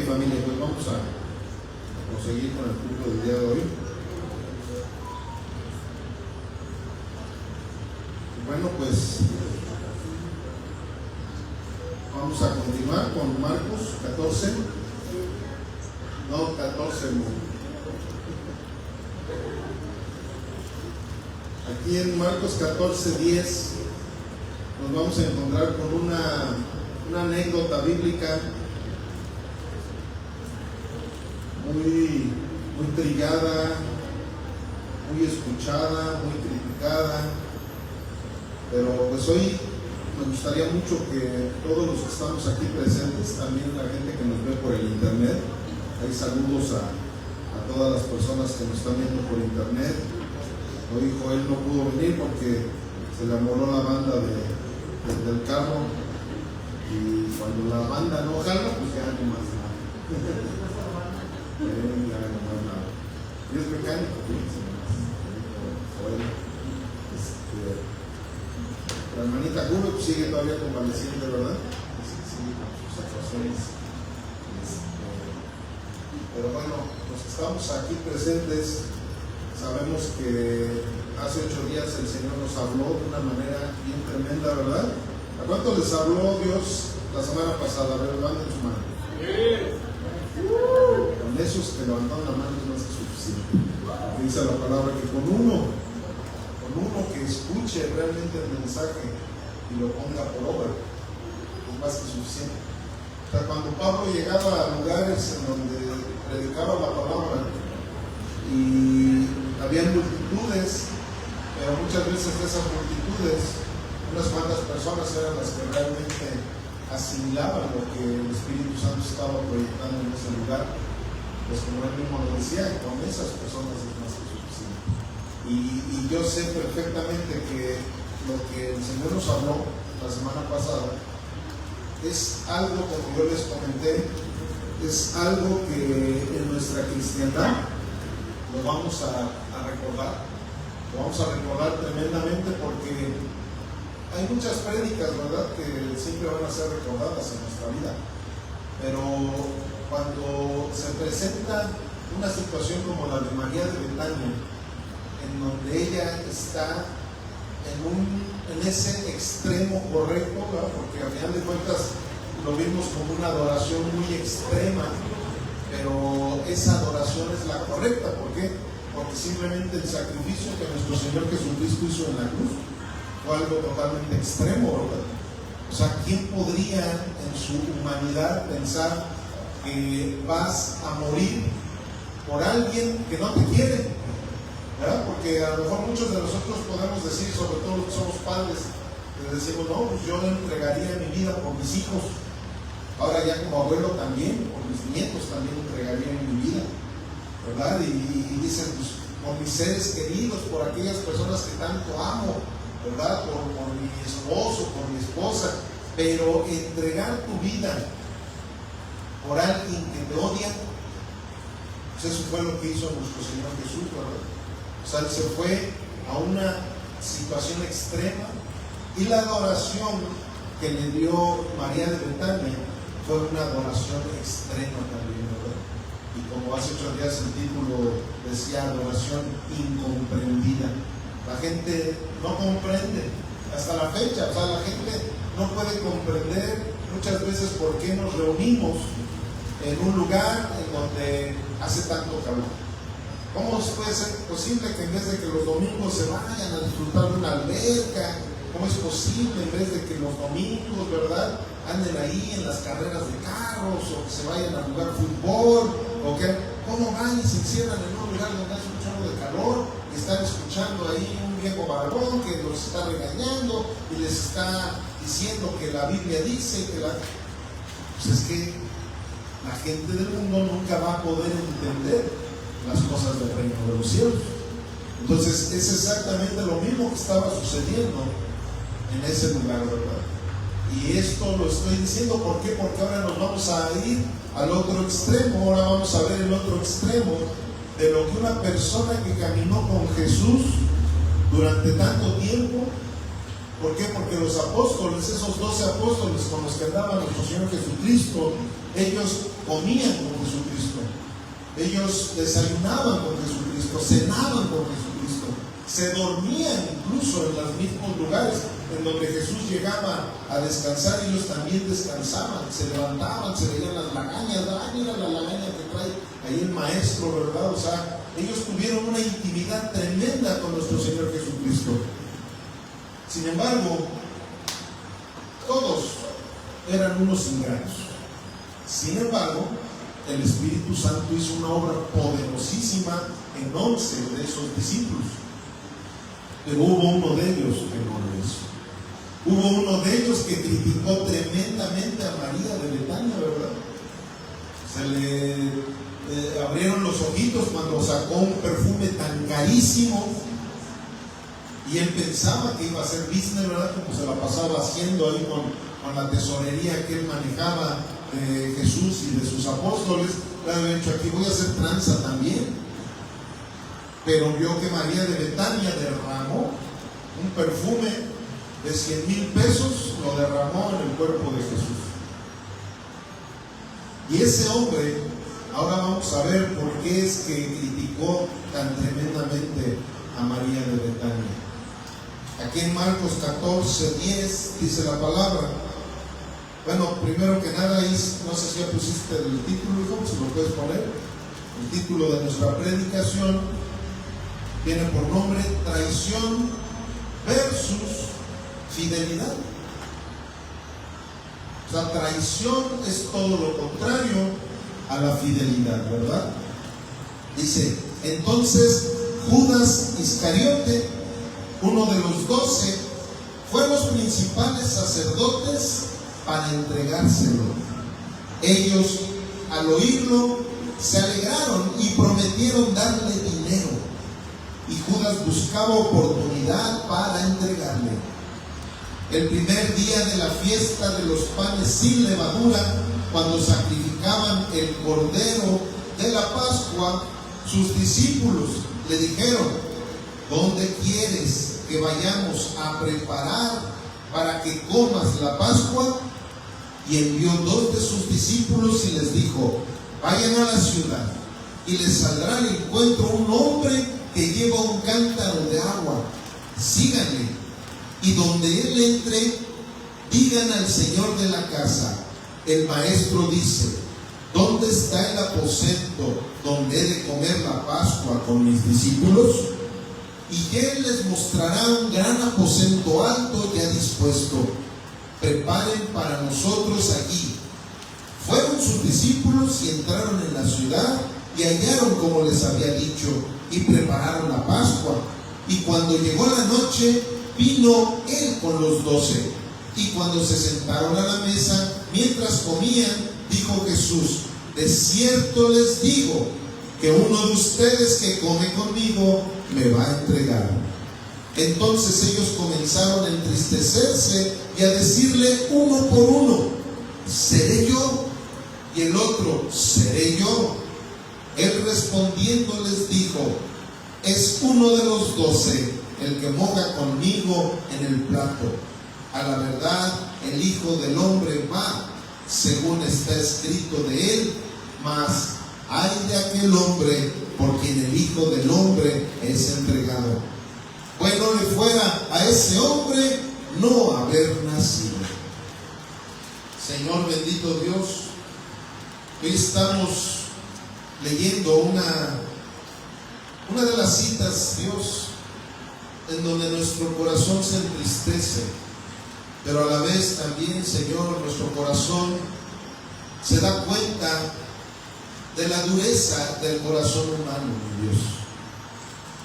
Familia, pues vamos a proseguir con el culto del día de hoy. Bueno, pues vamos a continuar con Marcos 14. No, 14. Aquí en Marcos 14:10 nos vamos a encontrar con una anécdota bíblica muy trillada, muy escuchada, muy criticada, pero pues hoy me gustaría mucho que todos los que estamos aquí presentes, también la gente que nos ve por el internet, hay saludos a todas las personas que nos están viendo por internet. Hoy Joel no pudo venir porque se le amoló la banda del carro, y cuando la banda no jala, pues ya no más nada. Y es mecánico, Joel. La hermanita Julio pues sigue todavía convaleciente, ¿verdad? Sí, con sus actuaciones. Pero bueno, los que estamos aquí presentes sabemos que hace 8 días el Señor nos habló de una manera bien tremenda, ¿verdad? ¿A cuánto les habló Dios la semana pasada? A ver, levanten su mano. Con esos que levantaron la mano es más que suficiente. Dice la palabra que con uno que escuche realmente el mensaje y lo ponga por obra, es más que suficiente. O sea, cuando Pablo llegaba a lugares en donde predicaba la palabra y había multitudes, pero muchas veces de esas multitudes, unas cuantas personas eran las que realmente asimilaban lo que el Espíritu Santo estaba proyectando en ese lugar. Pues como él mismo lo decía, con esas personas es más que suficiente. Y yo sé perfectamente que lo que el Señor nos habló la semana pasada es algo, como yo les comenté, es algo que en nuestra cristiandad lo vamos a recordar. Lo vamos a recordar tremendamente porque hay muchas prédicas, ¿verdad?, que siempre van a ser recordadas en nuestra vida. Pero cuando se presenta una situación como la de María de Betania, en donde ella está en ese extremo correcto, ¿verdad?, porque a final de cuentas lo vimos como una adoración muy extrema, pero esa adoración es la correcta. ¿Por qué? Porque simplemente el sacrificio que nuestro Señor Jesucristo hizo en la cruz fue algo totalmente extremo, ¿verdad? O sea, ¿quién podría en su humanidad pensar que vas a morir por alguien que no te quiere? ¿Verdad? Porque a lo mejor muchos de nosotros podemos decir, sobre todo los que somos padres, les decimos, no, pues yo entregaría mi vida por mis hijos. Ahora ya como abuelo también, por mis nietos también entregaría mi vida, ¿verdad? Y dicen, pues, por mis seres queridos, por aquellas personas que tanto amo, ¿verdad? Por mi esposo, por mi esposa. Pero entregar tu vida por alguien que te odia, pues eso fue lo que hizo nuestro Señor Jesús, ¿verdad? O sea, él se fue a una situación extrema, y la adoración que le dio María de Betania fue una adoración extrema también, ¿verdad? Y como hace 8 días el título decía, adoración incomprendida. La gente no comprende hasta la fecha, o sea, la gente no puede comprender muchas veces por qué nos reunimos en un lugar en donde hace tanto calor. ¿Cómo puede ser posible que en vez de que los domingos se vayan a disfrutar de una alberca? ¿Cómo es posible en vez de que los domingos, ¿verdad?, anden ahí en las carreras de carros, o que se vayan a jugar fútbol, o que cómo van y se encierran en un lugar donde hace un chorro de calor y están escuchando ahí un viejo varón que los está regañando y les está diciendo que la Biblia dice que pues es que la gente del mundo nunca va a poder entender las cosas del reino de los cielos. Entonces es exactamente lo mismo que estaba sucediendo en ese lugar, ¿verdad? Y esto lo estoy diciendo, ¿por qué? Porque ahora nos vamos a ir al otro extremo. Ahora vamos a ver el otro extremo de lo que una persona que caminó con Jesús durante tanto tiempo. ¿Por qué? Porque los apóstoles, esos 12 apóstoles con los que andaba nuestro Señor Jesucristo, Ellos comían con Jesucristo, ellos desayunaban con Jesucristo, cenaban con Jesucristo, se dormían incluso en los mismos lugares en donde Jesús llegaba a descansar. Ellos también descansaban, se levantaban, se veían las lagañas. Mira la lagaña que trae ahí el maestro, ¿verdad? O sea, ellos tuvieron una intimidad tremenda con nuestro Señor Jesucristo. Sin embargo, todos eran unos ingratos. Sin embargo, el Espíritu Santo hizo una obra poderosísima en 11 de esos discípulos. Pero hubo uno de ellos que no lo hizo. Hubo uno de ellos que criticó tremendamente a María de Betania, ¿verdad? Se le abrieron los ojitos cuando sacó un perfume tan carísimo, y él pensaba que iba a hacer business, ¿verdad? Como se la pasaba haciendo ahí con la tesorería que él manejaba de Jesús y de sus apóstoles. Le había dicho: aquí voy a hacer tranza también. Pero vio que María de Betania derramó un perfume de 100,000 pesos, lo derramó en el cuerpo de Jesús. Y ese hombre, ahora vamos a ver por qué es que criticó tan tremendamente a María de Betania. Aquí en Marcos 14:10 dice la palabra. Bueno, primero que nada, no sé si ya pusiste el título, hijo, si lo puedes poner. El título de nuestra predicación tiene por nombre: traición versus fidelidad. O sea, traición es todo lo contrario a la fidelidad, ¿verdad? Dice: entonces Judas Iscariote, uno de los 12, fue a los principales sacerdotes para entregárselo. Ellos, al oírlo, se alegraron y prometieron darle dinero. Y Judas buscaba oportunidad para entregarle. El primer día de la fiesta de los panes sin levadura, cuando sacrificaban el cordero de la Pascua, sus discípulos le dijeron: ¿dónde quieres que vayamos a preparar para que comas la Pascua? Y envió 2 de sus discípulos y les dijo: vayan a la ciudad, y les saldrá al encuentro un hombre que lleva un cántaro de agua. Síganle, y donde él entre, digan al señor de la casa: el maestro dice, ¿dónde está el aposento donde he de comer la Pascua con mis discípulos? Y él les mostrará un gran aposento alto ya dispuesto. Preparen para nosotros allí. Fueron sus discípulos y entraron en la ciudad y hallaron como les había dicho, y prepararon la Pascua. Y cuando llegó la noche, vino él con los 12. Y cuando se sentaron a la mesa, mientras comían, dijo Jesús: de cierto les digo que uno de ustedes que come conmigo me va a entregar. Entonces ellos comenzaron a entristecerse y a decirle uno por uno: ¿seré yo? Y el otro: ¿seré yo? Él respondiendo les dijo: es uno de los 12 el que moja conmigo en el plato. A la verdad, el Hijo del Hombre va según está escrito de él, mas ay de aquel hombre por quien el Hijo del Hombre es entregado. Bueno le fuera a ese hombre no haber nacido. Señor bendito Dios, hoy estamos leyendo una de las citas, Dios, en donde nuestro corazón se entristece, pero a la vez también, Señor, nuestro corazón se da cuenta de la dureza del corazón humano, mi Dios.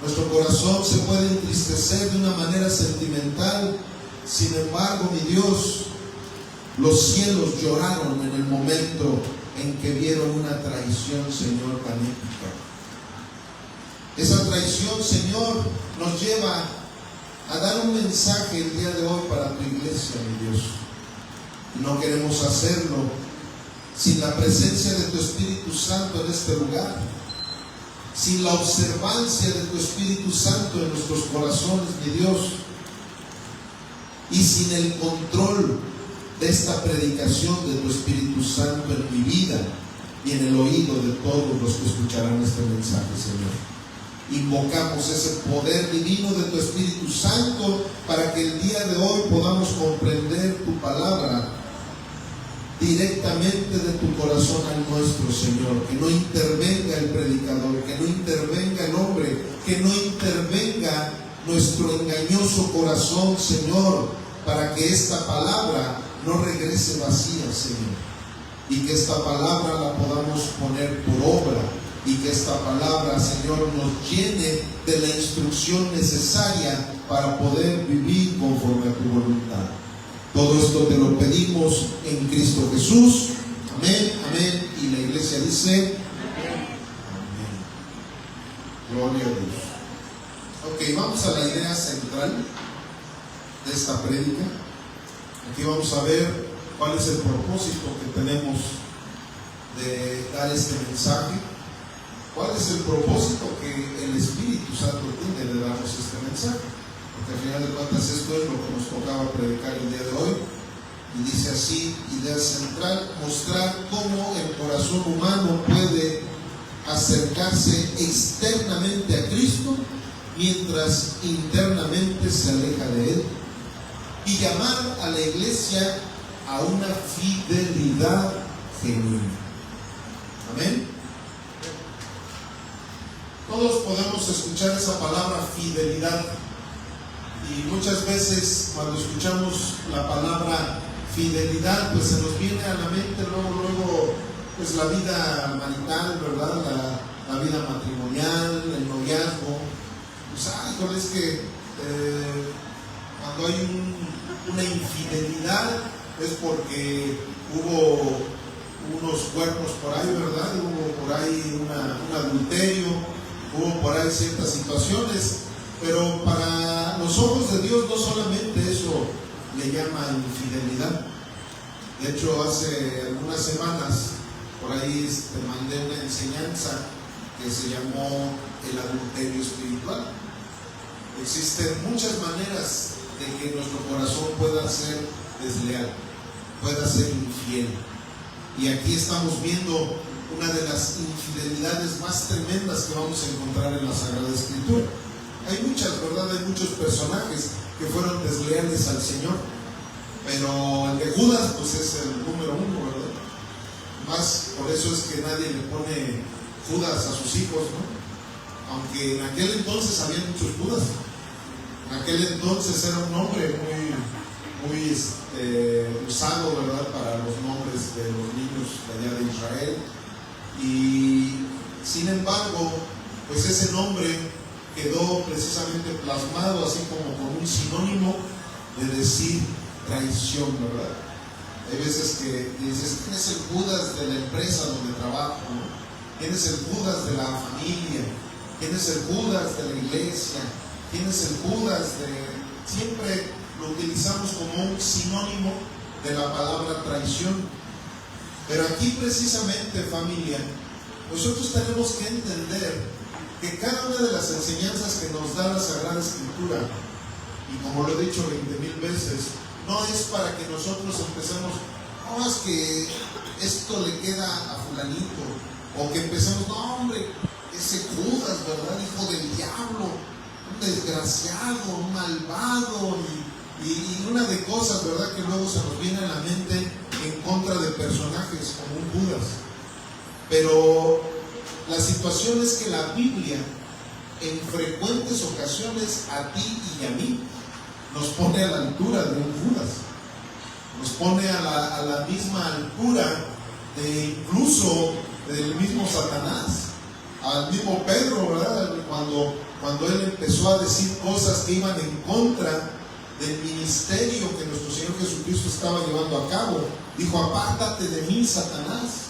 Nuestro corazón se puede entristecer de una manera sentimental. Sin embargo, mi Dios, los cielos lloraron en el momento en que vieron una traición, Señor, tan épica. Esa traición, Señor, nos lleva a dar un mensaje el día de hoy para tu iglesia, mi Dios. No queremos hacerlo sin la presencia de tu Espíritu Santo en este lugar, sin la observancia de tu Espíritu Santo en nuestros corazones, mi Dios, y sin el control de esta predicación de tu Espíritu Santo en mi vida y en el oído de todos los que escucharán este mensaje, Señor. Invocamos ese poder divino de tu Espíritu Santo para que el día de hoy podamos comprender tu palabra directamente de tu corazón al nuestro, Señor. Que no intervenga el predicador, que no intervenga el hombre, que no intervenga nuestro engañoso corazón, Señor, para que esta palabra no regrese vacía, Señor, y que esta palabra la podamos poner por obra, y que esta palabra, Señor, nos llene de la instrucción necesaria para poder vivir conforme a tu voluntad. Todo esto te lo pedimos en Cristo Jesús. Amén, amén. Y la iglesia dice amén. Gloria a Dios. Ok, vamos a la idea central de esta prédica. Aquí vamos a ver cuál es el propósito que tenemos de dar este mensaje. ¿Cuál es el propósito que el Espíritu Santo tiene de darnos este mensaje? Porque al final de cuentas esto es lo que nos tocaba predicar el día de hoy. Y dice así, idea central: mostrar cómo el corazón humano puede acercarse externamente a Cristo mientras internamente se aleja de Él, y llamar a la iglesia a una fidelidad genuina. Amén. Todos podemos escuchar esa palabra fidelidad, y muchas veces cuando escuchamos la palabra fidelidad, pues se nos viene a la mente luego pues la vida marital, ¿verdad? La vida matrimonial, el noviazgo. Pues es que cuando hay una infidelidad es porque hubo unos cuernos por ahí, ¿verdad? Hubo por ahí un adulterio, hubo por ahí ciertas situaciones, pero para los ojos de Dios no solamente eso le llama infidelidad. De hecho, hace algunas semanas por ahí te mandé una enseñanza que se llamó el adulterio espiritual. Existen muchas maneras de que nuestro corazón pueda ser desleal, pueda ser infiel. Y aquí estamos viendo una de las infidelidades más tremendas que vamos a encontrar en la Sagrada Escritura. Hay muchas, ¿verdad? Hay muchos personajes que fueron desleales al Señor, pero el de Judas pues es el número uno, ¿verdad? Más por eso es que nadie le pone Judas a sus hijos, ¿no? Aunque en aquel entonces había muchos Judas. En aquel entonces era un nombre muy usado, ¿verdad?, para los nombres de los niños de allá de Israel. Y sin embargo, pues ese nombre quedó precisamente plasmado así como con un sinónimo de decir traición, ¿verdad? Hay veces que dices, ¿quién es el Judas de la empresa donde trabajo, ¿no? ¿Quién es el Judas de la familia? ¿Quién es el Judas de la iglesia? ¿Quién es el Judas de...? Siempre lo utilizamos como un sinónimo de la palabra traición. Pero aquí precisamente, familia, nosotros tenemos que entender que cada una de las enseñanzas que nos da la Sagrada Escritura, y como lo he dicho 20,000 veces, no es para que nosotros empecemos, no, es que esto le queda a fulanito, o que empecemos, no hombre, ese Judas, ¿verdad?, hijo del diablo, un desgraciado, un malvado, y una de cosas, ¿verdad?, que luego se nos viene a la mente en contra de personajes como un Judas. Pero la situación es que la Biblia en frecuentes ocasiones a ti y a mí nos pone a la altura de un Judas, nos pone a la misma altura de incluso del mismo Satanás, al mismo Pedro, ¿verdad? Cuando él empezó a decir cosas que iban en contra del ministerio que nuestro Señor Jesucristo estaba llevando a cabo, dijo, apártate de mí, Satanás.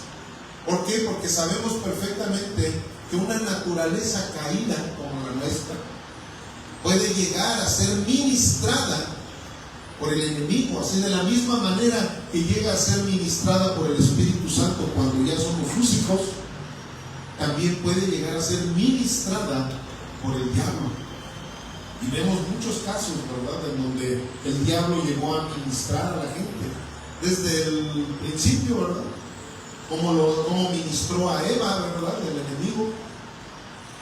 ¿Por qué? Porque sabemos perfectamente que una naturaleza caída como la nuestra puede llegar a ser ministrada por el enemigo, así de la misma manera que llega a ser ministrada por el Espíritu Santo cuando ya somos sus hijos, también puede llegar a ser ministrada por el diablo. Y vemos muchos casos, ¿verdad?, en donde el diablo llegó a ministrar a la gente. desde el principio, ¿verdad? Cómo ministró a Eva, ¿verdad? El enemigo.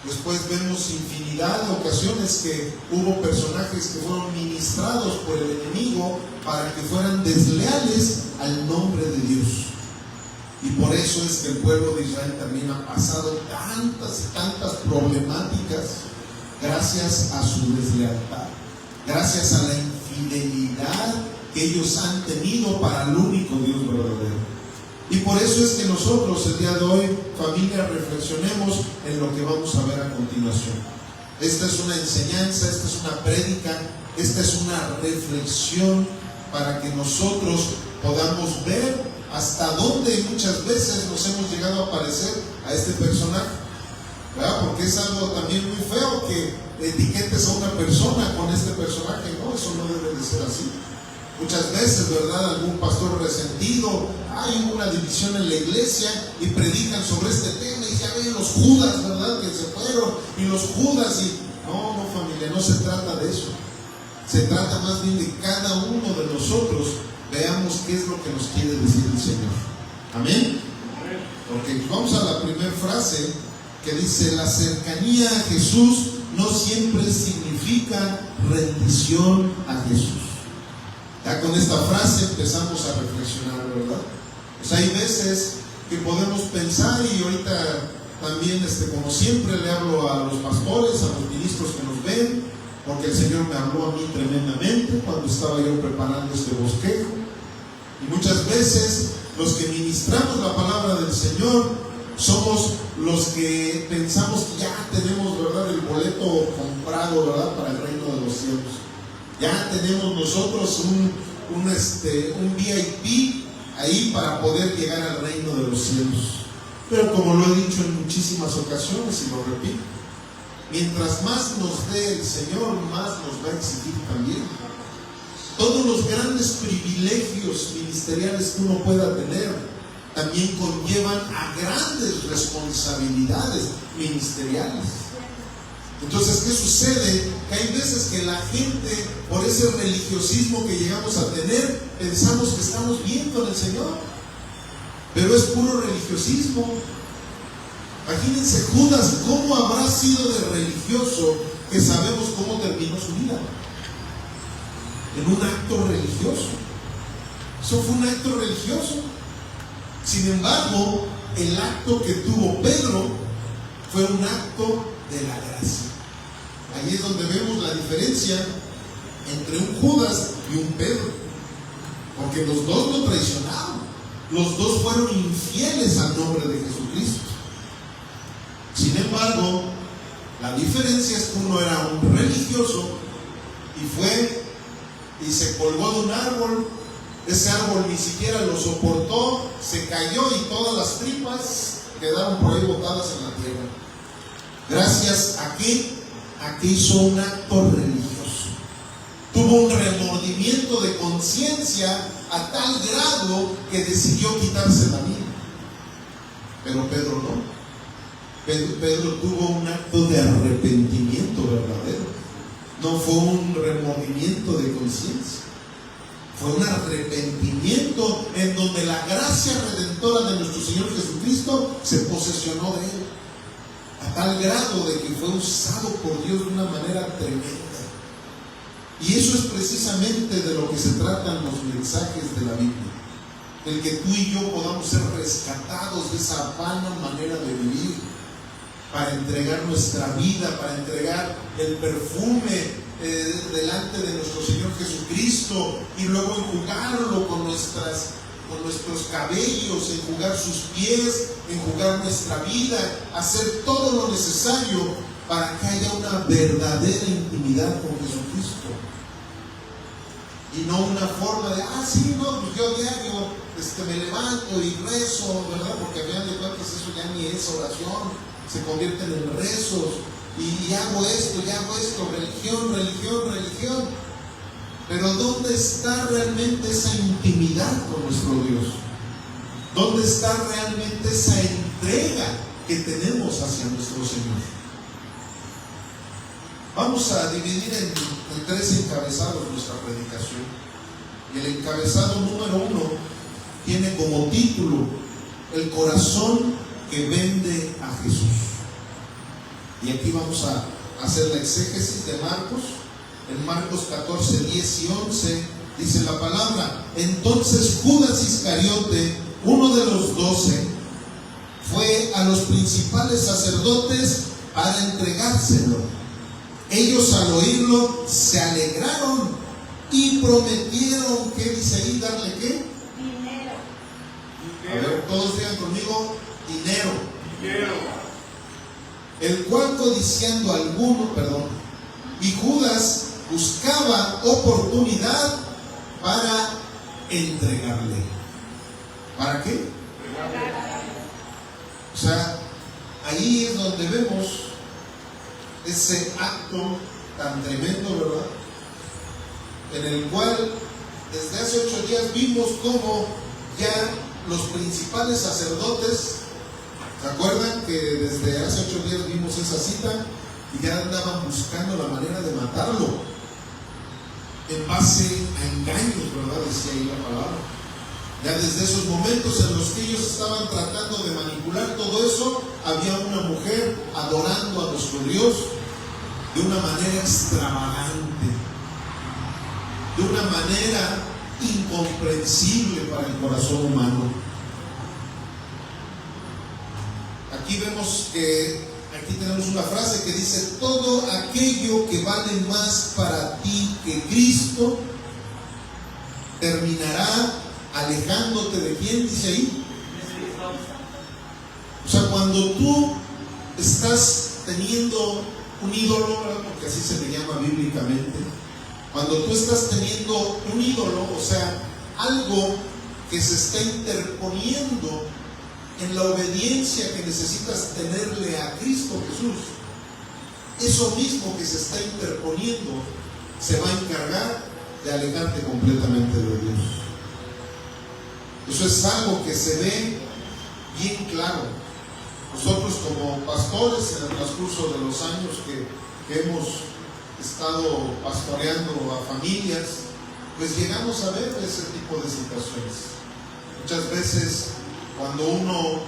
Después vemos infinidad de ocasiones que hubo personajes que fueron ministrados por el enemigo para que fueran desleales al nombre de Dios. Y por eso es que el pueblo de Israel también ha pasado tantas problemáticas gracias a su deslealtad, gracias a la infidelidad que ellos han tenido para el único Dios verdadero. Y por eso es que nosotros el día de hoy, familia, reflexionemos en lo que vamos a ver a continuación. Esta es una enseñanza, esta es una prédica, esta es una reflexión para que nosotros podamos ver hasta dónde muchas veces nos hemos llegado a parecer a este personaje, ¿verdad? Porque es algo también muy feo que etiquetes a una persona con este personaje. No, eso no debe de ser así. Muchas veces, ¿verdad? Algún pastor resentido, hay una división en la iglesia y predican sobre este tema y ya ven los Judas, ¿verdad? Que se fueron y los Judas y... No, familia, no se trata de eso. Se trata más bien de cada uno de nosotros veamos qué es lo que nos quiere decir el Señor. Amén. Porque vamos a la primera frase que dice: la cercanía a Jesús no siempre significa rendición a Jesús. Ya con esta frase empezamos a reflexionar, ¿verdad? Pues hay veces que podemos pensar, y ahorita también, como siempre, le hablo a los pastores, a los ministros que nos ven, porque el Señor me habló a mí tremendamente cuando estaba yo preparando este bosquejo. Y muchas veces los que ministramos la palabra del Señor somos los que pensamos que ya tenemos, ¿verdad?, el boleto comprado, ¿verdad?, para el reino de los cielos. Ya tenemos nosotros un VIP ahí para poder llegar al reino de los cielos. Pero como lo he dicho en muchísimas ocasiones y lo repito, mientras más nos dé el Señor, más nos va a exigir también. Todos los grandes privilegios ministeriales que uno pueda tener también conllevan a grandes responsabilidades ministeriales. Entonces, ¿qué sucede? Que hay veces que la gente, por ese religiosismo que llegamos a tener, pensamos que estamos bien con el Señor, pero es puro religiosismo. Imagínense Judas, ¿cómo habrá sido de religioso que sabemos cómo terminó su vida? En un acto religioso. Eso fue un acto religioso. Sin embargo, el acto que tuvo Pedro fue un acto de la gracia. Ahí es donde vemos la diferencia entre un Judas y un Pedro, porque los dos lo traicionaron, los dos fueron infieles al nombre de Jesucristo. Sin embargo, la diferencia es que uno era un religioso y fue y se colgó de un árbol. Ese árbol ni siquiera lo soportó, se cayó y todas las tripas quedaron por ahí botadas en la tierra. Gracias a que hizo un acto religioso. Tuvo un remordimiento de conciencia a tal grado que decidió quitarse la vida. Pero Pedro no. Pedro tuvo un acto de arrepentimiento verdadero. No fue un remordimiento de conciencia. Fue un arrepentimiento en donde la gracia redentora de nuestro Señor Jesucristo se posesionó de él, a tal grado de que fue usado por Dios de una manera tremenda. Y eso es precisamente de lo que se tratan los mensajes de la Biblia, el que tú y yo podamos ser rescatados de esa vana manera de vivir, para entregar nuestra vida, para entregar el perfume delante de nuestro Señor Jesucristo, y luego enjugarlo con nuestros cabellos, enjugar sus pies, enjugar nuestra vida, hacer todo lo necesario para que haya una verdadera intimidad con Jesucristo, y no una forma de, sí, no, pues yo diario me levanto y rezo, ¿verdad? Porque a final de cuentas eso ya ni es oración, se convierten en rezos, y hago esto, religión. Pero ¿dónde está realmente esa intimidad con nuestro Dios? ¿Dónde está realmente esa entrega que tenemos hacia nuestro Señor? Vamos a dividir en tres encabezados nuestra predicación. Y el encabezado número 1 tiene como título: el corazón que vende a Jesús. Y aquí vamos a hacer la exégesis de Marcos. En Marcos 14, 10 y 11 dice la palabra: entonces Judas Iscariote, uno de los 12, fue a los principales sacerdotes para entregárselo. Ellos, al oírlo, se alegraron y prometieron, ¿qué dice ahí? ¿Darle qué? Dinero. A ver, todos digan conmigo: dinero. El cual, codiciando alguno, y Judas buscaba oportunidad para entregarle. ¿Para qué? O sea, ahí es donde vemos ese acto tan tremendo, ¿verdad? En el cual desde hace 8 días vimos cómo ya los principales sacerdotes, ¿se acuerdan que desde hace 8 días vimos esa cita? Y ya andaban buscando la manera de matarlo en base a engaños, ¿verdad? Decía ahí la palabra. Ya desde esos momentos en los que ellos estaban tratando de manipular todo eso, había una mujer adorando a nuestro Dios de una manera extravagante, de una manera incomprensible para el corazón humano. Aquí vemos que, aquí tenemos una frase que dice: todo aquello que vale más para ti que Cristo terminará alejándote de quién, dice ahí. O sea, cuando tú estás teniendo un ídolo, ¿verdad? Porque así se le llama bíblicamente, cuando tú estás teniendo un ídolo, o sea, algo que se está interponiendo en la obediencia que necesitas tenerle a Cristo Jesús, eso mismo que se está interponiendo se va a encargar de alejarte completamente de Dios. Eso es algo que se ve bien claro. Nosotros, como pastores, en el transcurso de los años que hemos estado pastoreando a familias, pues llegamos a ver ese tipo de situaciones. Muchas veces, cuando uno,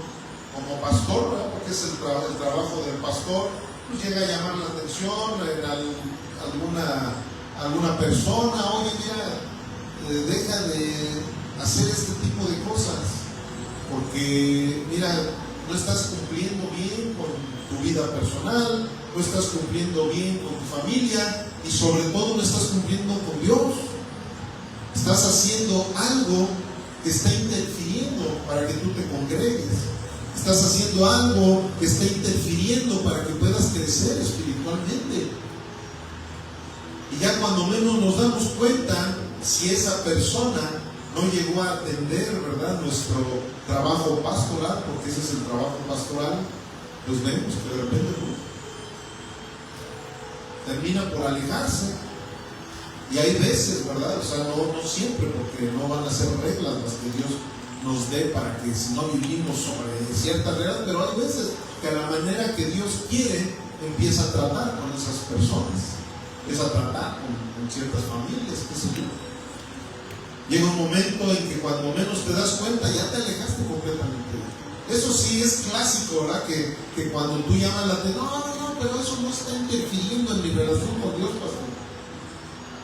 como pastor, ¿verdad? Porque es el trabajo del pastor, pues llega a llamar la atención en alguna persona: oye, mira, deja de hacer este tipo de cosas, porque mira, no estás cumpliendo bien con tu vida personal, no estás cumpliendo bien con tu familia, y sobre todo no estás cumpliendo con Dios. Estás haciendo algo que está interfiriendo para que tú te congregues. Estás haciendo algo que está interfiriendo para que puedas crecer espiritualmente. Y ya cuando menos nos damos cuenta, si esa persona no llegó a atender, ¿verdad?, nuestro trabajo pastoral, porque ese es el trabajo pastoral, pues vemos que de repente termina por alejarse. Y hay veces, ¿verdad? O sea, no siempre, porque no van a ser reglas las que Dios nos dé para que si no vivimos sobre ciertas reglas, pero hay veces que a la manera que Dios quiere empieza a tratar con esas personas, empieza a tratar con ciertas familias, qué sé yo. Llega un momento en que cuando menos te das cuenta ya te alejaste completamente. Eso sí es clásico, ¿verdad? Que cuando tú llamas la atención: no, pero eso no está interfiriendo en mi relación con Dios, pastor.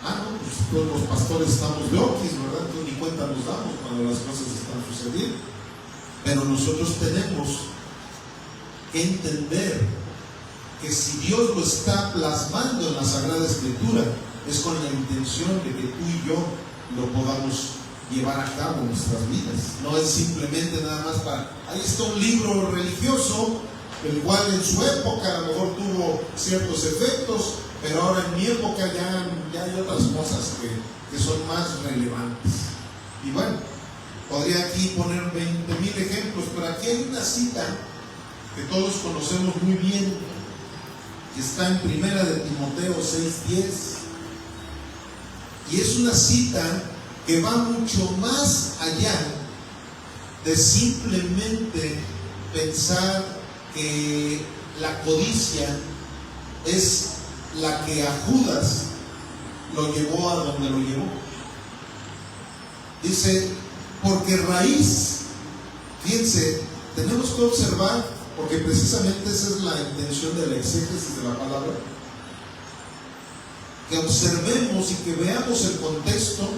No, pues todos los pastores estamos locos, ¿verdad? Entonces ni cuenta nos damos cuando las cosas están sucediendo. Pero nosotros tenemos que entender que si Dios lo está plasmando en la Sagrada Escritura, es con la intención de que tú y yo lo podamos llevar a cabo en nuestras vidas. No es simplemente nada más para, ahí está un libro religioso, el cual en su época a lo mejor tuvo ciertos efectos, pero ahora en mi época ya hay otras cosas que son más relevantes. Y bueno, podría aquí poner 20,000 ejemplos, pero aquí hay una cita que todos conocemos muy bien, que está en 1 de Timoteo 6:10, y es una cita que va mucho más allá de simplemente pensar que la codicia es la que a Judas lo llevó a donde lo llevó. Dice, porque raíz, fíjense, tenemos que observar, porque precisamente esa es la intención de la exégesis de la palabra, que observemos y que veamos el contexto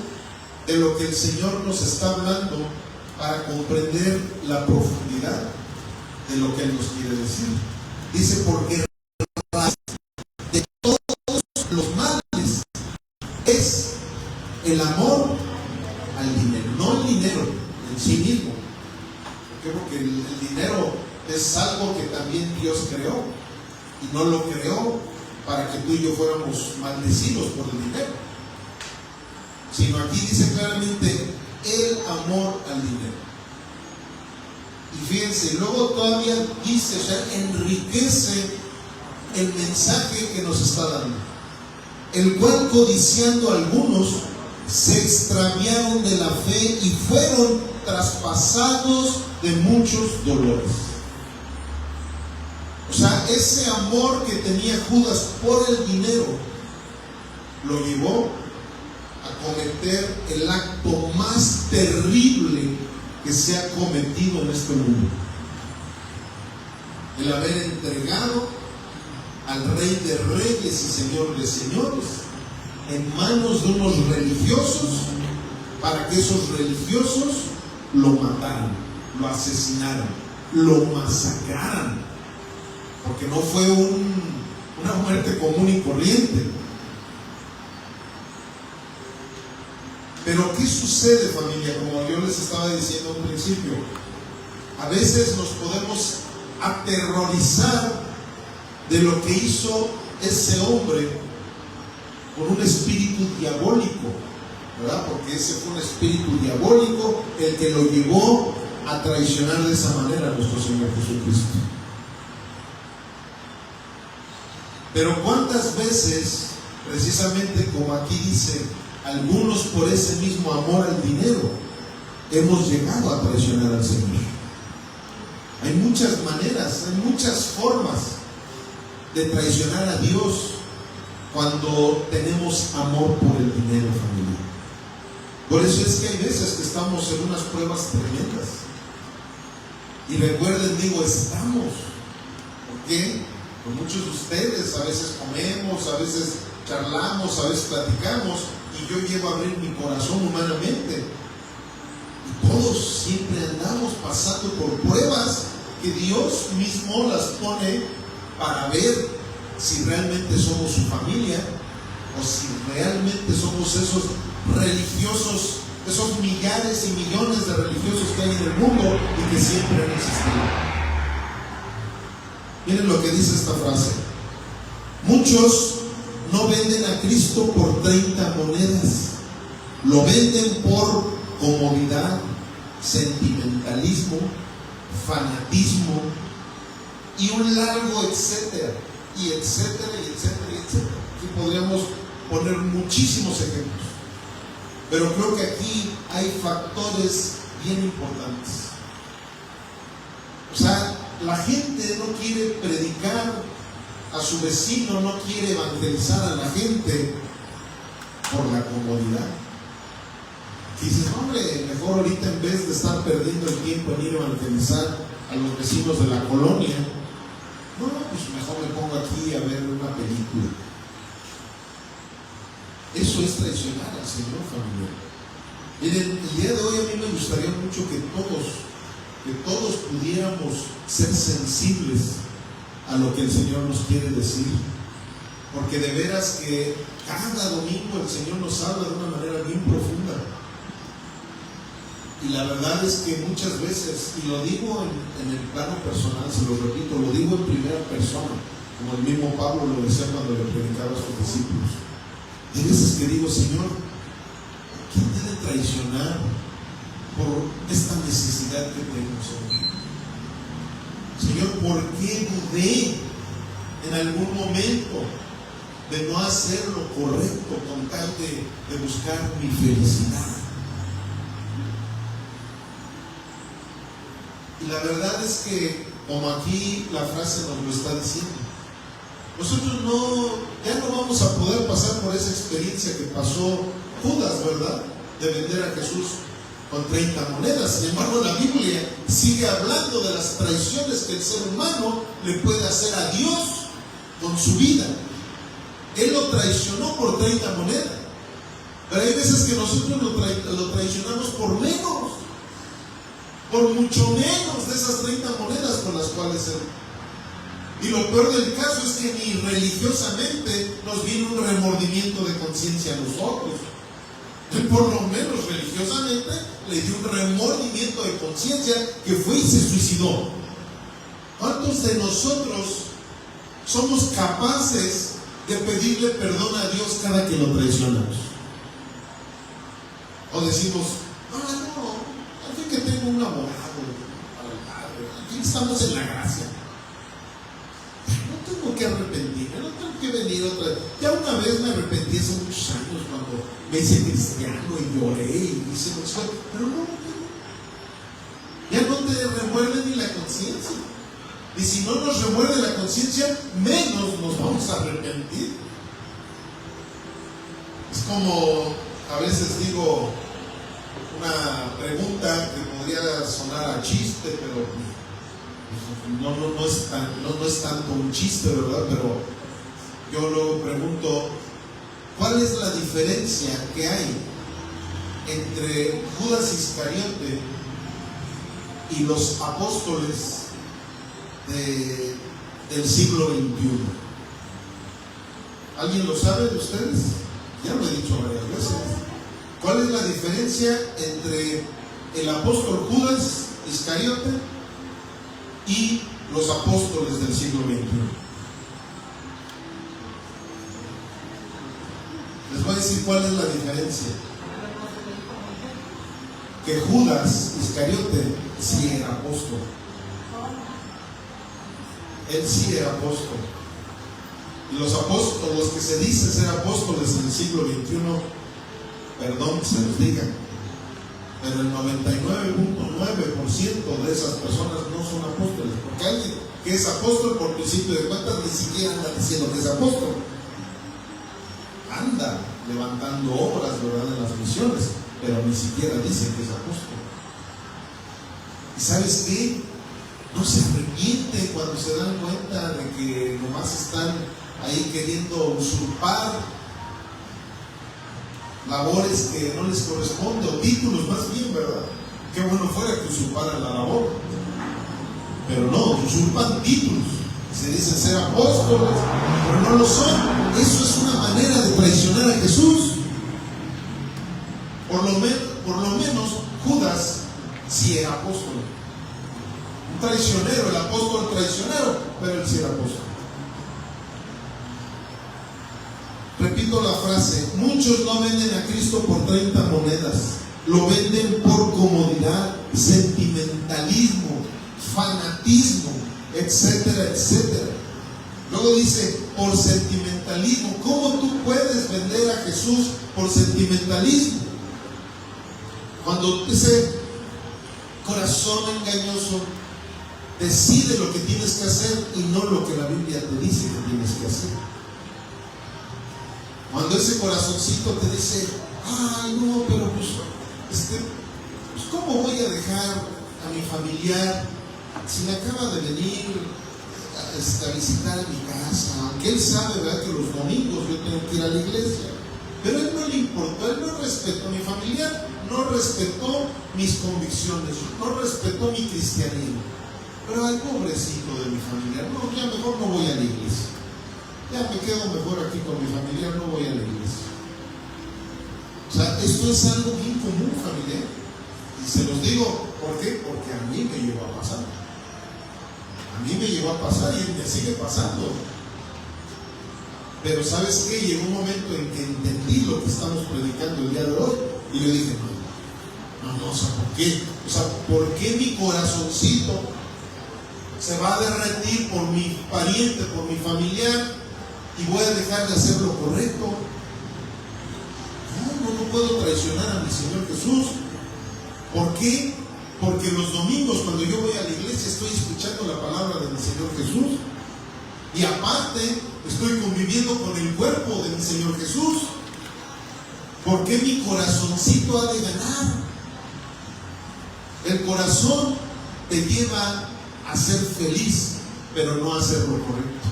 de lo que el Señor nos está hablando para comprender la profundidad de lo que Él nos quiere decir. Dice, porque raíz de todos los males es el amor al dinero, no el dinero en sí mismo. ¿Por qué? Porque el dinero es algo que también Dios creó, y no lo creó para que tú y yo fuéramos maldecidos por el dinero, sino aquí dice claramente el amor al dinero. Y fíjense, luego todavía dice, o sea, enriquece el mensaje que nos está dando, el cual codiciando algunos se extraviaron de la fe y fueron traspasados de muchos dolores. O sea, ese amor que tenía Judas por el dinero lo llevó a cometer el acto más terrible que se ha cometido en este mundo: el haber entregado al Rey de Reyes y Señor de Señores en manos de unos religiosos, para que esos religiosos lo mataran, lo asesinaran, lo masacraran, porque no fue una muerte común y corriente. Pero ¿qué sucede, familia? Como yo les estaba diciendo al principio, a veces nos podemos aterrorizar de lo que hizo ese hombre con un espíritu diabólico, ¿verdad? Porque ese fue un espíritu diabólico el que lo llevó a traicionar de esa manera a nuestro Señor Jesucristo. Pero ¿cuántas veces, precisamente como aquí dice, algunos por ese mismo amor al dinero, hemos llegado a traicionar al Señor? Hay muchas maneras, hay muchas formas de traicionar a Dios cuando tenemos amor por el dinero, familia. Por eso es que hay veces que estamos en unas pruebas tremendas. Y recuerden, digo, estamos. ¿Por qué? Con muchos de ustedes a veces comemos, a veces charlamos, a veces platicamos, y yo llego a abrir mi corazón humanamente. Y todos siempre andamos pasando por pruebas que Dios mismo las pone para ver si realmente somos su familia, o si realmente somos esos religiosos, esos millares y millones de religiosos que hay en el mundo y que siempre han existido. Miren lo que dice esta frase: muchos no venden a Cristo por 30 monedas, lo venden por comodidad, sentimentalismo, fanatismo y un largo etcétera, y etcétera, y etcétera, y etcétera. Aquí podríamos poner muchísimos ejemplos, pero creo que aquí hay factores bien importantes. O sea, la gente no quiere predicar a su vecino, no quiere evangelizar a la gente por la comodidad. Y dices, hombre, mejor ahorita en vez de estar perdiendo el tiempo en ir a evangelizar a los vecinos de la colonia, no, pues mejor me pongo aquí a ver una película. Eso es traicionar al Señor, familia. Miren, el día de hoy a mí me gustaría mucho que todos pudiéramos ser sensibles a lo que el Señor nos quiere decir, porque de veras que cada domingo el Señor nos habla de una manera bien profunda. Y la verdad es que muchas veces, y lo digo en el plano personal, se lo repito, lo digo en primera persona, como el mismo Pablo lo decía cuando le predicaba a sus discípulos. Hay veces que digo, Señor, ¿quién debe traicionar por esta necesidad que tengo, Señor? Señor, ¿por qué dudé en algún momento de no hacer lo correcto con tal de buscar mi felicidad? Y la verdad es que, como aquí la frase nos lo está diciendo, nosotros ya no vamos a poder pasar por esa experiencia que pasó Judas, ¿verdad? De vender a Jesús con 30 monedas. Sin embargo, la Biblia sigue hablando de las traiciones que el ser humano le puede hacer a Dios con su vida. Él lo traicionó por 30 monedas, pero hay veces que nosotros lo traicionamos por menos, por mucho menos de esas 30 monedas con las cuales Él. Y lo peor del caso es que ni religiosamente nos viene un remordimiento de conciencia a nosotros. Él por lo menos religiosamente le dio un remordimiento de conciencia, que fue y se suicidó. ¿Cuántos de nosotros somos capaces de pedirle perdón a Dios cada que lo traicionamos? O decimos, no, al fin que tengo un abogado, al fin estamos en la gracia, no tengo que arrepentirme, no tengo que venir otra vez. Ya una vez me arrepentí hace muchos años cuando me hice cristiano y lloré y hice muchas cosas, pero ya no te remuerde ni la conciencia. Y si no nos remuerde la conciencia, menos nos vamos a arrepentir. Es como a veces digo una pregunta que podría sonar a chiste, pero no es tanto un chiste, ¿verdad? Pero yo lo pregunto, ¿cuál es la diferencia que hay entre Judas Iscariote y los apóstoles del siglo XXI? ¿Alguien lo sabe de ustedes? Ya lo he dicho varias veces. ¿Cuál es la diferencia entre el apóstol Judas Iscariote y los apóstoles del siglo XXI? Les voy a decir cuál es la diferencia. Que Judas Iscariote sí era apóstol. Él sí era apóstol. Y los apóstoles, los que se dicen ser apóstoles en el siglo XXI, perdón que se los diga, pero el 99.9% de esas personas no son apóstoles, porque alguien que es apóstol por principio de cuentas ni siquiera anda diciendo que es apóstol, anda levantando obras, ¿verdad?, en las misiones, pero ni siquiera dice que es apóstol. ¿Y sabes qué? No se arrepienten cuando se dan cuenta de que nomás están ahí queriendo usurpar labores que no les corresponden, o títulos más bien, ¿verdad? Qué bueno fuera que usurparan la labor, pero no, usurpan títulos, se dicen ser apóstoles, pero no lo son. Eso es una manera de traicionar a Jesús. Por lo menos Judas sí era apóstol, un traicionero, el apóstol traicionero, pero él sí era apóstol. Repito la frase: muchos no venden a Cristo por 30 monedas, lo venden por comodidad, sentimentalismo, fanatismo, etcétera, etcétera. Luego dice, por sentimentalismo. ¿Cómo tú puedes vender a Jesús por sentimentalismo? Cuando ese corazón engañoso decide lo que tienes que hacer y no lo que la Biblia te dice que tienes que hacer. Cuando ese corazoncito te dice, ay no, pero pues ¿cómo voy a dejar a mi familiar si me acaba de venir a visitar mi casa? Aunque él sabe, ¿verdad?, que los domingos yo tengo que ir a la iglesia, pero él no le importó, él no respetó a mi familiar, no respetó mis convicciones, no respetó mi cristianismo. Pero al pobrecito de mi familiar, no, ya mejor no voy a la iglesia. Ya me quedo mejor aquí con mi familiar, no voy a la iglesia. O sea, esto es algo bien común, familiar. Y se los digo, ¿por qué? Porque a mí me llegó a pasar. A mí me llegó a pasar y me sigue pasando. Pero ¿sabes qué? Llegó un momento en que entendí lo que estamos predicando el día de hoy. Y yo dije, no, o sea, ¿por qué? O sea, ¿por qué mi corazoncito se va a derretir por mi pariente, por mi familiar, y voy a dejar de hacer lo correcto? No puedo traicionar a mi Señor Jesús. ¿Por qué? Porque los domingos cuando yo voy a la iglesia estoy escuchando la palabra de mi Señor Jesús, y aparte estoy conviviendo con el cuerpo de mi Señor Jesús. ¿Por qué mi corazoncito ha de ganar? El corazón te lleva a ser feliz, pero no a hacer lo correcto.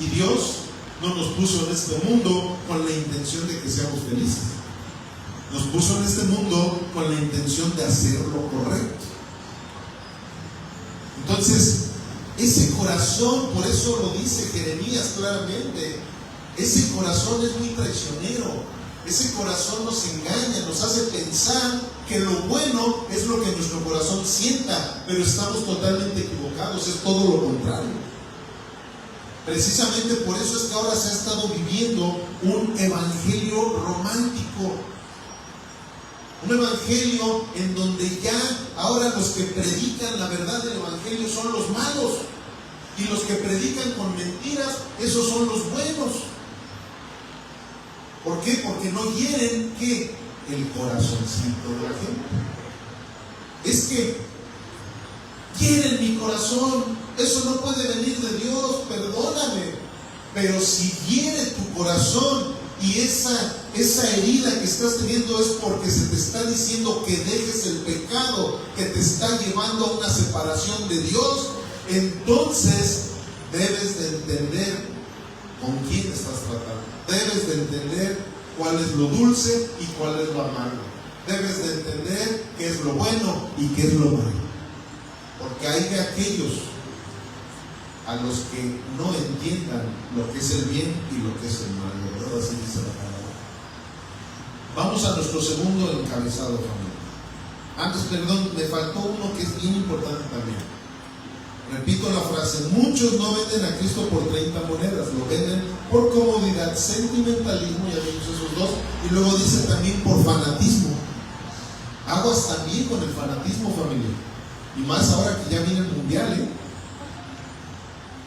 Y Dios no nos puso en este mundo con la intención de que seamos felices. Nos puso en este mundo con la intención de hacer lo correcto. Entonces, ese corazón, por eso lo dice Jeremías claramente, ese corazón es muy traicionero. Ese corazón nos engaña, nos hace pensar que lo bueno es lo que nuestro corazón sienta, pero estamos totalmente equivocados, es todo lo contrario. Precisamente por eso es que ahora se ha estado viviendo un evangelio romántico. Un evangelio en donde ya ahora los que predican la verdad del evangelio son los malos, y los que predican con mentiras, esos son los buenos. ¿Por qué? Porque no quieren que el corazoncito de la gente. Es que quieren mi corazón, eso no puede venir de Dios, perdóname. Pero si hiere tu corazón y esa herida que estás teniendo es porque se te está diciendo que dejes el pecado que te está llevando a una separación de Dios, entonces debes de entender con quién estás tratando. Debes de entender cuál es lo dulce y cuál es lo amargo. Debes de entender qué es lo bueno y qué es lo malo. Porque hay de aquellos a los que no entiendan lo que es el bien y lo que es el mal. ¿Verdad? Así dice la palabra. Vamos a nuestro segundo encabezado, familia. Antes, perdón, me faltó uno que es bien importante también. Repito la frase: muchos no venden a Cristo por 30 monedas, lo venden por comodidad, sentimentalismo, ya vimos esos dos, y luego dice también por fanatismo. Aguas también con el fanatismo, familia, y más ahora que ya viene el mundial,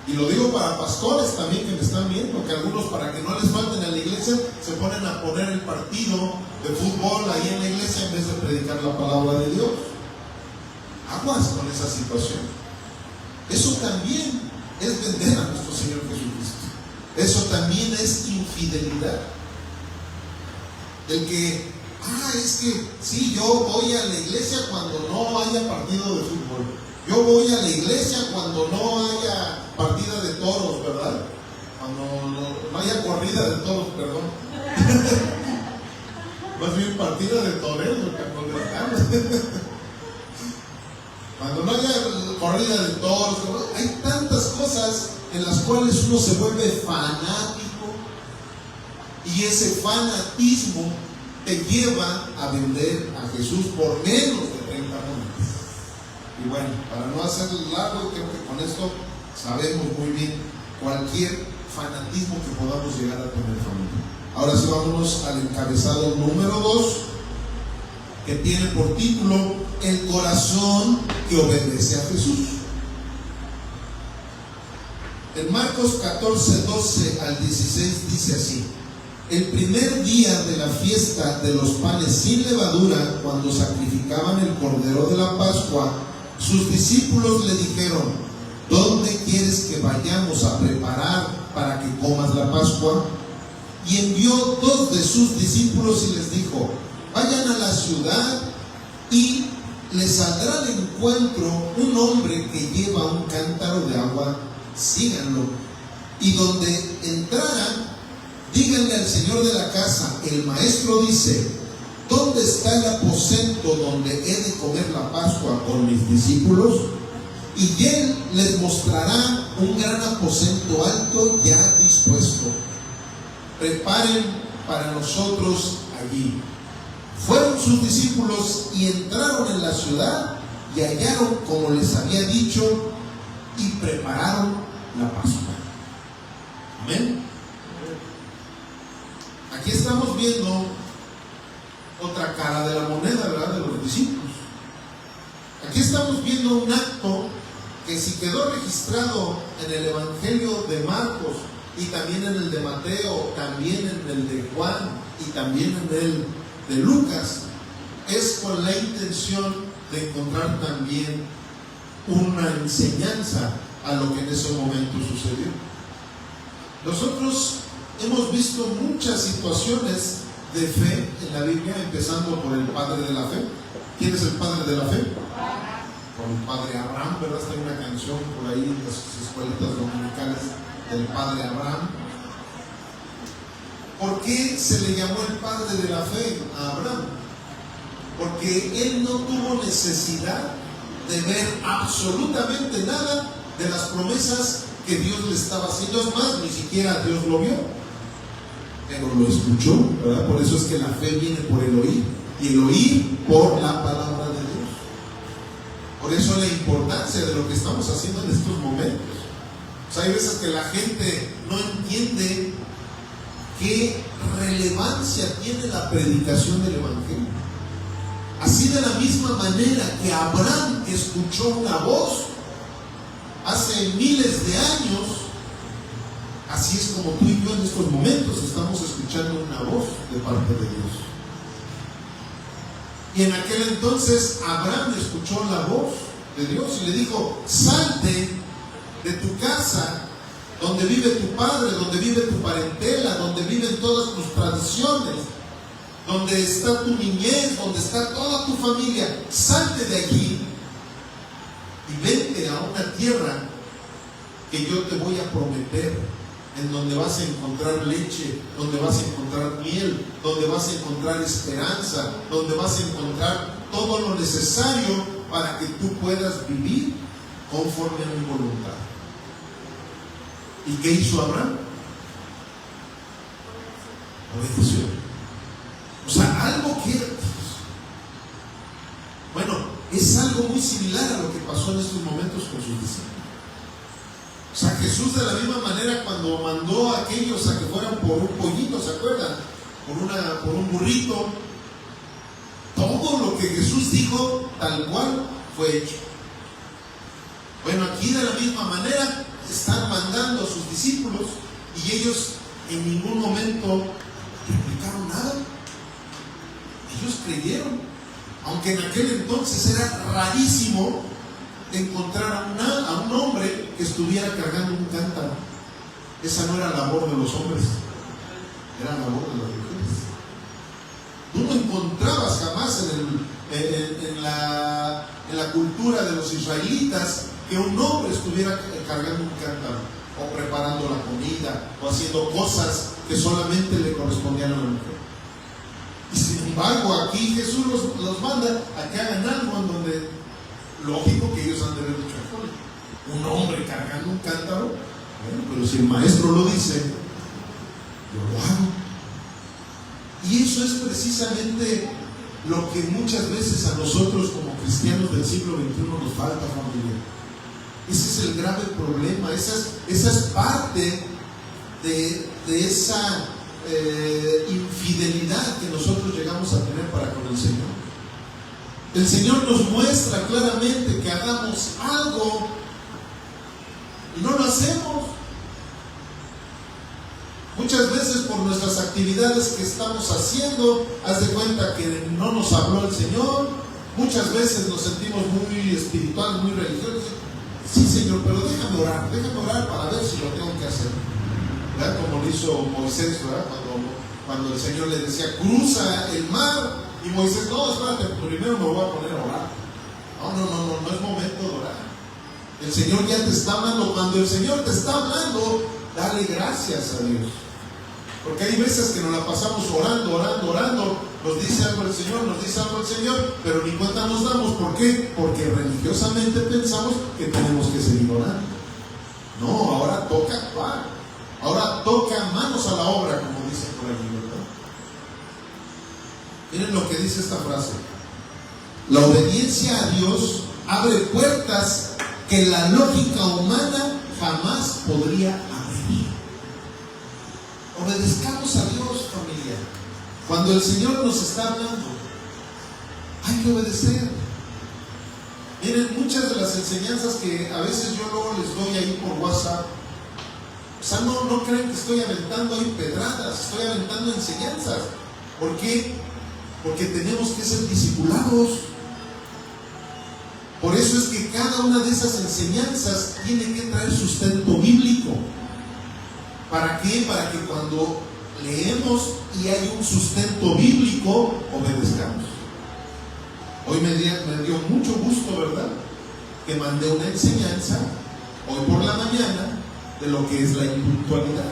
Y lo digo para pastores también que me están viendo, que algunos, para que no les falten a la iglesia, se ponen a poner el partido de fútbol ahí en la iglesia en vez de predicar la palabra de Dios. Aguas con esa situación. Eso también es vender a nuestro Señor Jesucristo. Eso también es infidelidad. El que, es que sí, yo voy a la iglesia cuando no haya partido de fútbol. Yo voy a la iglesia cuando no haya partida de toros, ¿verdad? Cuando no haya corrida de toros, perdón. Más bien partida de toreros, cuando no haya corrida de toros. Hay tantas cosas en las cuales uno se vuelve fanático, y ese fanatismo te lleva a vender a Jesús por menos de 30 monedas. Y bueno, para no hacerlo largo, creo que con esto sabemos muy bien cualquier fanatismo que podamos llegar a tener, familia. Ahora sí, vámonos al encabezado número 2, que tiene por título: el corazón que obedece a Jesús. En Marcos 14, 12 al 16 dice así: el primer día de la fiesta de los panes sin levadura, cuando sacrificaban el cordero de la Pascua, sus discípulos le dijeron: ¿dónde quieres que vayamos a preparar para que comas la Pascua? Y envió 2 de sus discípulos y les dijo: vayan a la ciudad y les saldrá al encuentro un hombre que lleva un cántaro de agua, síganlo. Y donde entraran, díganle al señor de la casa: el maestro dice, ¿dónde está el aposento donde he de comer la Pascua con mis discípulos? Y él les mostrará un gran aposento alto ya dispuesto. Preparen para nosotros allí. Fueron sus discípulos y entraron en la ciudad y hallaron como les había dicho, y prepararon la Pascua. Amén. Aquí estamos viendo otra cara de la moneda, ¿verdad?, de los discípulos. Aquí estamos viendo un acto que, si quedó registrado en el Evangelio de Marcos y también en el de Mateo, también en el de Juan y también en el de Lucas, es con la intención de encontrar también una enseñanza a lo que en ese momento sucedió. Nosotros hemos visto muchas situaciones de fe en la Biblia, empezando por el padre de la fe, ¿Quién es el padre de la fe? Por el padre Abraham, ¿verdad? Está una canción por ahí en las escuelitas dominicales del padre Abraham. ¿Por qué se le llamó el padre de la fe a Abraham? Porque él no tuvo necesidad de ver absolutamente nada de las promesas que Dios le estaba haciendo. Es más, ni siquiera Dios lo vio, pero lo escuchó, ¿verdad? Por eso es que la fe viene por el oír, y el oír por la palabra de Dios. Por eso la importancia de lo que estamos haciendo en estos momentos. O sea, hay veces que la gente no entiende qué relevancia tiene la predicación del Evangelio. Así, de la misma manera que Abraham escuchó una voz hace miles de años, así es como tú y yo en estos momentos estamos escuchando una voz de parte de Dios. Y en aquel entonces Abraham escuchó la voz de Dios y le dijo: salte de tu casa, donde vive tu padre, donde vive tu parentela, donde viven todas tus tradiciones, donde está tu niñez, donde está toda tu familia. Salte de aquí y vente a una tierra que yo te voy a prometer, en donde vas a encontrar leche, donde vas a encontrar miel, donde vas a encontrar esperanza, donde vas a encontrar todo lo necesario para que tú puedas vivir conforme a mi voluntad. ¿Y qué hizo Abraham? Obedeció. O sea, algo que, bueno, es algo muy similar a lo que pasó en estos momentos con sus discípulos. O sea, Jesús, de la misma manera, cuando mandó a aquellos a que fueran por un pollito, ¿se acuerdan? Por un burrito, todo lo que Jesús dijo, tal cual fue hecho. Bueno, aquí de la misma manera están mandando a sus discípulos y ellos en ningún momento replicaron nada. Ellos creyeron, aunque en aquel entonces era rarísimo encontrar a un hombre que estuviera cargando un cántaro. Esa no era labor de los hombres, era labor de las mujeres. Tú no encontrabas jamás en la cultura de los israelitas que un hombre estuviera cargando un cántaro, o preparando la comida, o haciendo cosas que solamente le correspondían a la mujer. Y sin embargo, aquí Jesús los manda a que hagan algo en donde, lógico que ellos han de haber dicho: un hombre cargando un cántaro. Bueno, pero si el maestro lo dice, yo lo hago. Y eso es precisamente lo que muchas veces a nosotros como cristianos del siglo XXI nos falta, familia. Ese es el grave problema. Esa es parte de esa infidelidad que nosotros llegamos a tener para con el Señor. El Señor nos muestra claramente que hagamos algo y no lo hacemos. Muchas veces, por nuestras actividades que estamos haciendo, haz de cuenta que no nos habló el Señor. Muchas veces nos sentimos muy espirituales, muy religiosos. Sí, Señor, pero déjame orar para ver si lo tengo que hacer. ¿Verdad? Como lo hizo Moisés, ¿verdad? Cuando el Señor le decía: cruza el mar, y Moisés: no, espérate, primero me voy a poner a orar. No es momento de orar. El Señor ya te está hablando. Cuando el Señor te está hablando, dale gracias a Dios. Porque hay veces que nos la pasamos orando. Nos dice algo el Señor, pero ni cuenta nos damos. ¿Por qué? Porque religiosamente pensamos que tenemos que seguir orando. No, ahora toca actuar. Ahora toca manos a la obra, como dicen por allí, ¿verdad? Miren lo que dice esta frase: la obediencia a Dios abre puertas que la lógica humana jamás podría abrir. Obedezcamos a Dios, familia. Cuando el Señor nos está hablando, hay que obedecer. Miren, muchas de las enseñanzas que a veces yo luego les doy ahí por WhatsApp, o sea, no creen que estoy aventando ahí pedradas, estoy aventando enseñanzas. ¿Por qué? Porque tenemos que ser discipulados. Por eso es que cada una de esas enseñanzas tiene que traer sustento bíblico. ¿Para qué? Para que cuando leemos y hay un sustento bíblico, obedezcamos. Hoy me dio mucho gusto, ¿verdad?, que mandé una enseñanza hoy por la mañana de lo que es la impuntualidad.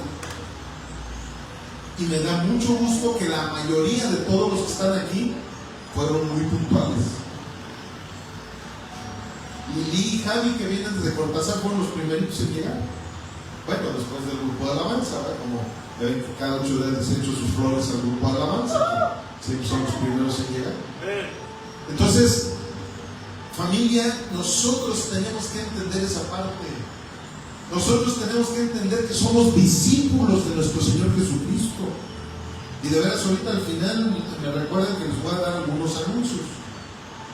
Y me da mucho gusto que la mayoría de todos los que están aquí fueron muy puntuales. Lili y Javi, que vienen desde Cortázar, fueron los primeritos en llegar. Bueno, después del grupo de alabanza, ¿verdad? Como ven que cada 8 días les he hecho sus flores al grupo de alabanza, siempre son los primeros en llegar. Entonces, familia, nosotros tenemos que entender esa parte. Nosotros tenemos que entender que somos discípulos de nuestro Señor Jesucristo. Y de veras, ahorita al final me recuerdan que les voy a dar algunos anuncios.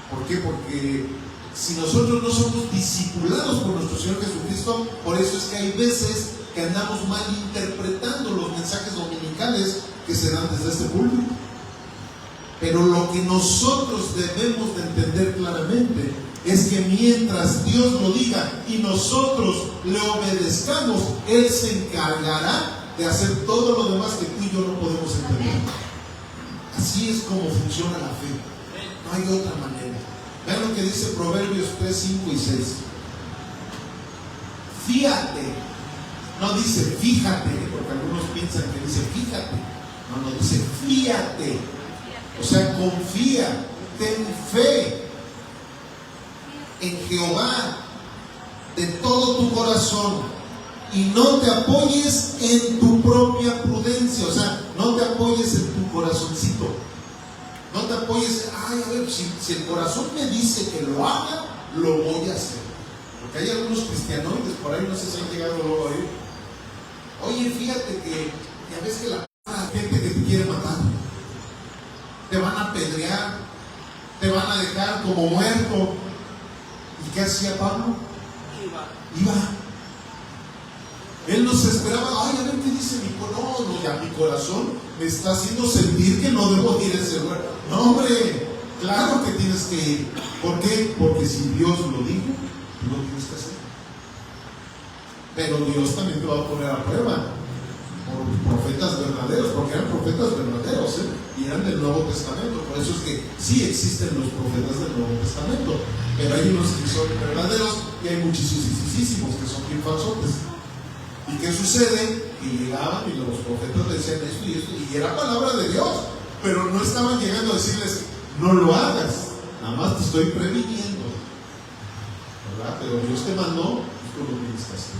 ¿Por qué? Porque si nosotros no somos discipulados por nuestro Señor Jesucristo, por eso es que hay veces que andamos mal interpretando los mensajes dominicales que se dan desde este púlpito. Pero lo que nosotros debemos de entender claramente es que mientras Dios lo diga y nosotros le obedezcamos, Él se encargará de hacer todo lo demás que tú y yo no podemos entender. Así es como funciona la fe. No hay otra manera. Vean lo que dice Proverbios 3, 5 y 6. Fíjate. No dice fíjate, porque algunos piensan que dice fíjate. No, dice fíjate. O sea, confía, ten fe en Jehová de todo tu corazón y no te apoyes en tu propia prudencia. O sea, no te apoyes en tu corazoncito. No te apoyes, ay, a ver, si el corazón me dice que lo haga, lo voy a hacer. Porque hay algunos cristianoides por ahí, no sé si han llegado luego ahí. Oye, fíjate que ya ves que la gente que te quiere matar, te van a apedrear, te van a dejar como muerto. ¿Y qué hacía Pablo? Iba. Él no se esperaba, ay, a ver qué dice mi corazón. No, ya mi corazón me está haciendo sentir que no debo ir a ese lugar. No, hombre, claro que tienes que ir. ¿Por qué? Porque si Dios lo dijo, tú lo tienes que hacer. Pero Dios también te va a poner a prueba por profetas verdaderos, porque eran profetas verdaderos, y eran del Nuevo Testamento. Por eso es que sí existen los profetas del Nuevo Testamento, pero hay unos que son verdaderos y hay muchísimos que son bien falsotes. ¿Y qué sucede? Que llegaban y los profetas le decían esto y esto, y era palabra de Dios, pero no estaban llegando a decirles no lo hagas, nada más te estoy previniendo, ¿verdad? Pero Dios te mandó, tú lo tienes que hacer.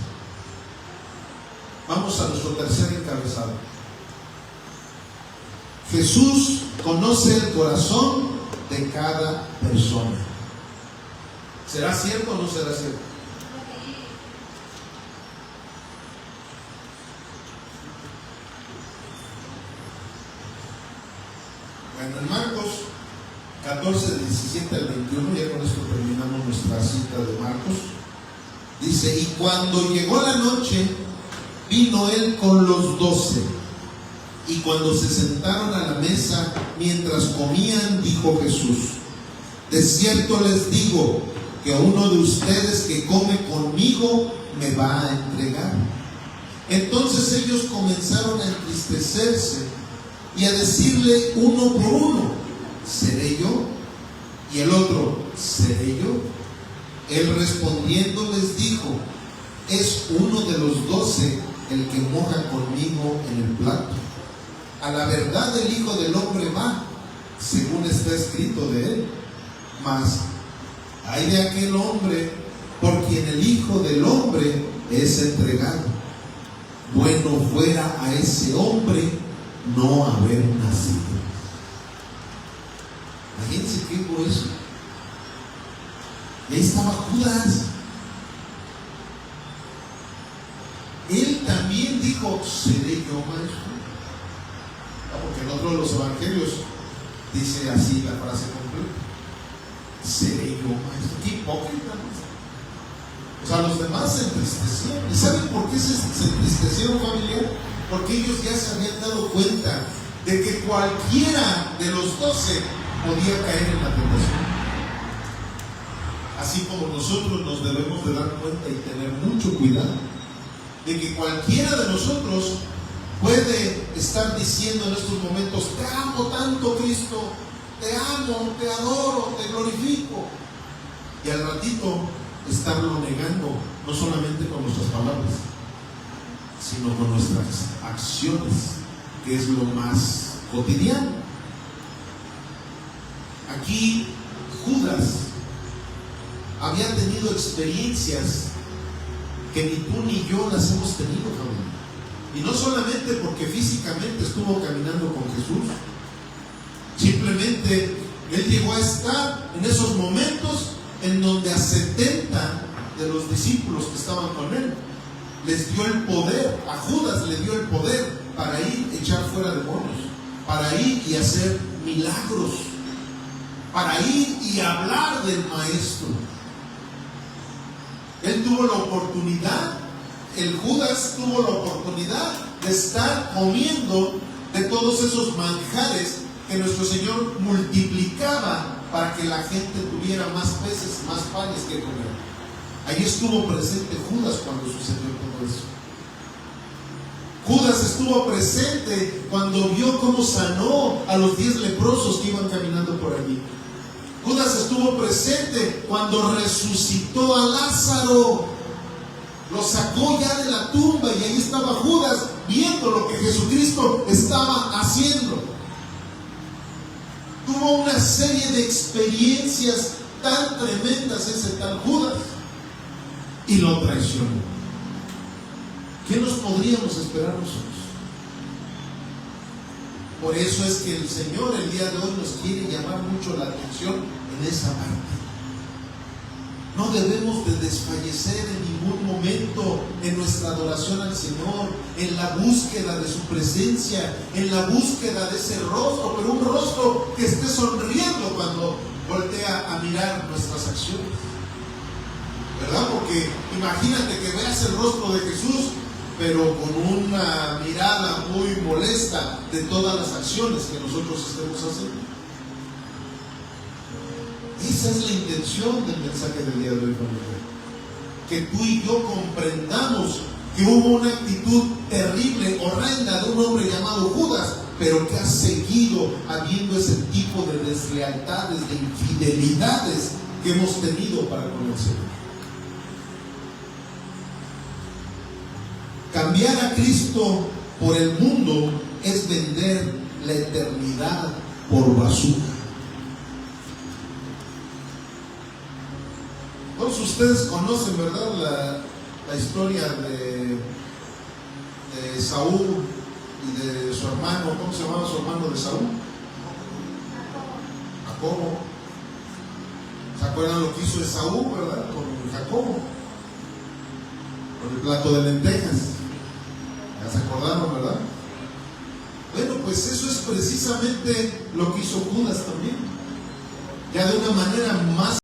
Vamos a nuestro tercer encabezado. Jesús conoce el corazón de cada persona. ¿Será cierto o no será cierto? Bueno, en Marcos 14, del 17 al 21, ya con esto terminamos nuestra cita de Marcos. Dice, y cuando llegó la noche, vino él con los 12, y cuando se sentaron a la mesa, mientras comían, dijo Jesús, de cierto les digo, que uno de ustedes que come conmigo, me va a entregar. Entonces ellos comenzaron a entristecerse, y a decirle uno por uno, ¿seré yo? Y el otro, ¿seré yo? Él respondiendo les dijo, es uno de los 12 el que moja conmigo en el plato. A la verdad el Hijo del Hombre va, según está escrito de él. Mas hay de aquel hombre por quien el Hijo del Hombre es entregado. Bueno fuera a ese hombre no haber nacido. Imagínense qué grueso. Y ahí estaba Judas. Él también dijo, ¿seré yo, maestro? Porque en otro de los evangelios dice así la frase completa, ¿seré yo, maestro? Qué hipócrita. O sea, los demás se entristecieron. ¿Y saben por qué se entristecieron, familia? Porque ellos ya se habían dado cuenta de que cualquiera de los 12 podía caer en la tentación. Así como nosotros nos debemos de dar cuenta y tener mucho cuidado de que cualquiera de nosotros puede estar diciendo en estos momentos, te amo tanto, Cristo, te amo, te adoro, te glorifico. Y al ratito estarlo negando, no solamente con nuestras palabras, sino con nuestras acciones, que es lo más cotidiano. Aquí Judas había tenido experiencias que ni tú ni yo las hemos tenido, familia. Y no solamente porque físicamente estuvo caminando con Jesús, simplemente él llegó a estar en esos momentos en donde a 70 de los discípulos que estaban con él les dio el poder, a Judas le dio el poder para ir a echar fuera demonios, para ir y hacer milagros, para ir y hablar del Maestro. Él tuvo la oportunidad, el Judas tuvo la oportunidad de estar comiendo de todos esos manjares que nuestro Señor multiplicaba para que la gente tuviera más peces, más panes que comer. Ahí estuvo presente Judas cuando sucedió todo eso. Judas estuvo presente cuando vio cómo sanó a los 10 leprosos que iban caminando por allí. Judas estuvo presente cuando resucitó a Lázaro. Lo sacó ya de la tumba y ahí estaba Judas viendo lo que Jesucristo estaba haciendo. Tuvo una serie de experiencias tan tremendas ese tal Judas y lo traicionó. ¿Qué nos podríamos esperar nosotros? Por eso es que el Señor el día de hoy nos quiere llamar mucho la atención en esa parte. No debemos de desfallecer en ningún momento en nuestra adoración al Señor, en la búsqueda de su presencia, en la búsqueda de ese rostro, pero un rostro que esté sonriendo cuando voltea a mirar nuestras acciones, ¿verdad? Porque imagínate que veas el rostro de Jesús, pero con una mirada muy molesta de todas las acciones que nosotros estemos haciendo. Esa es la intención del mensaje del día de hoy, familia. Que tú y yo comprendamos que hubo una actitud terrible, horrenda de un hombre llamado Judas, pero que ha seguido habiendo ese tipo de deslealtades, de infidelidades que hemos tenido para con el Señor. Cambiar a Cristo por el mundo es vender la eternidad por basura. Todos ustedes conocen, ¿verdad?, la historia de Saúl y de su hermano. ¿Cómo se llamaba su hermano de Saúl? Jacobo. ¿Se acuerdan lo que hizo Esaú, verdad?, con Jacobo, con el plato de lentejas? ¿Ya se acordaron, verdad? Bueno, pues eso es precisamente lo que hizo Judas también, ya de una manera más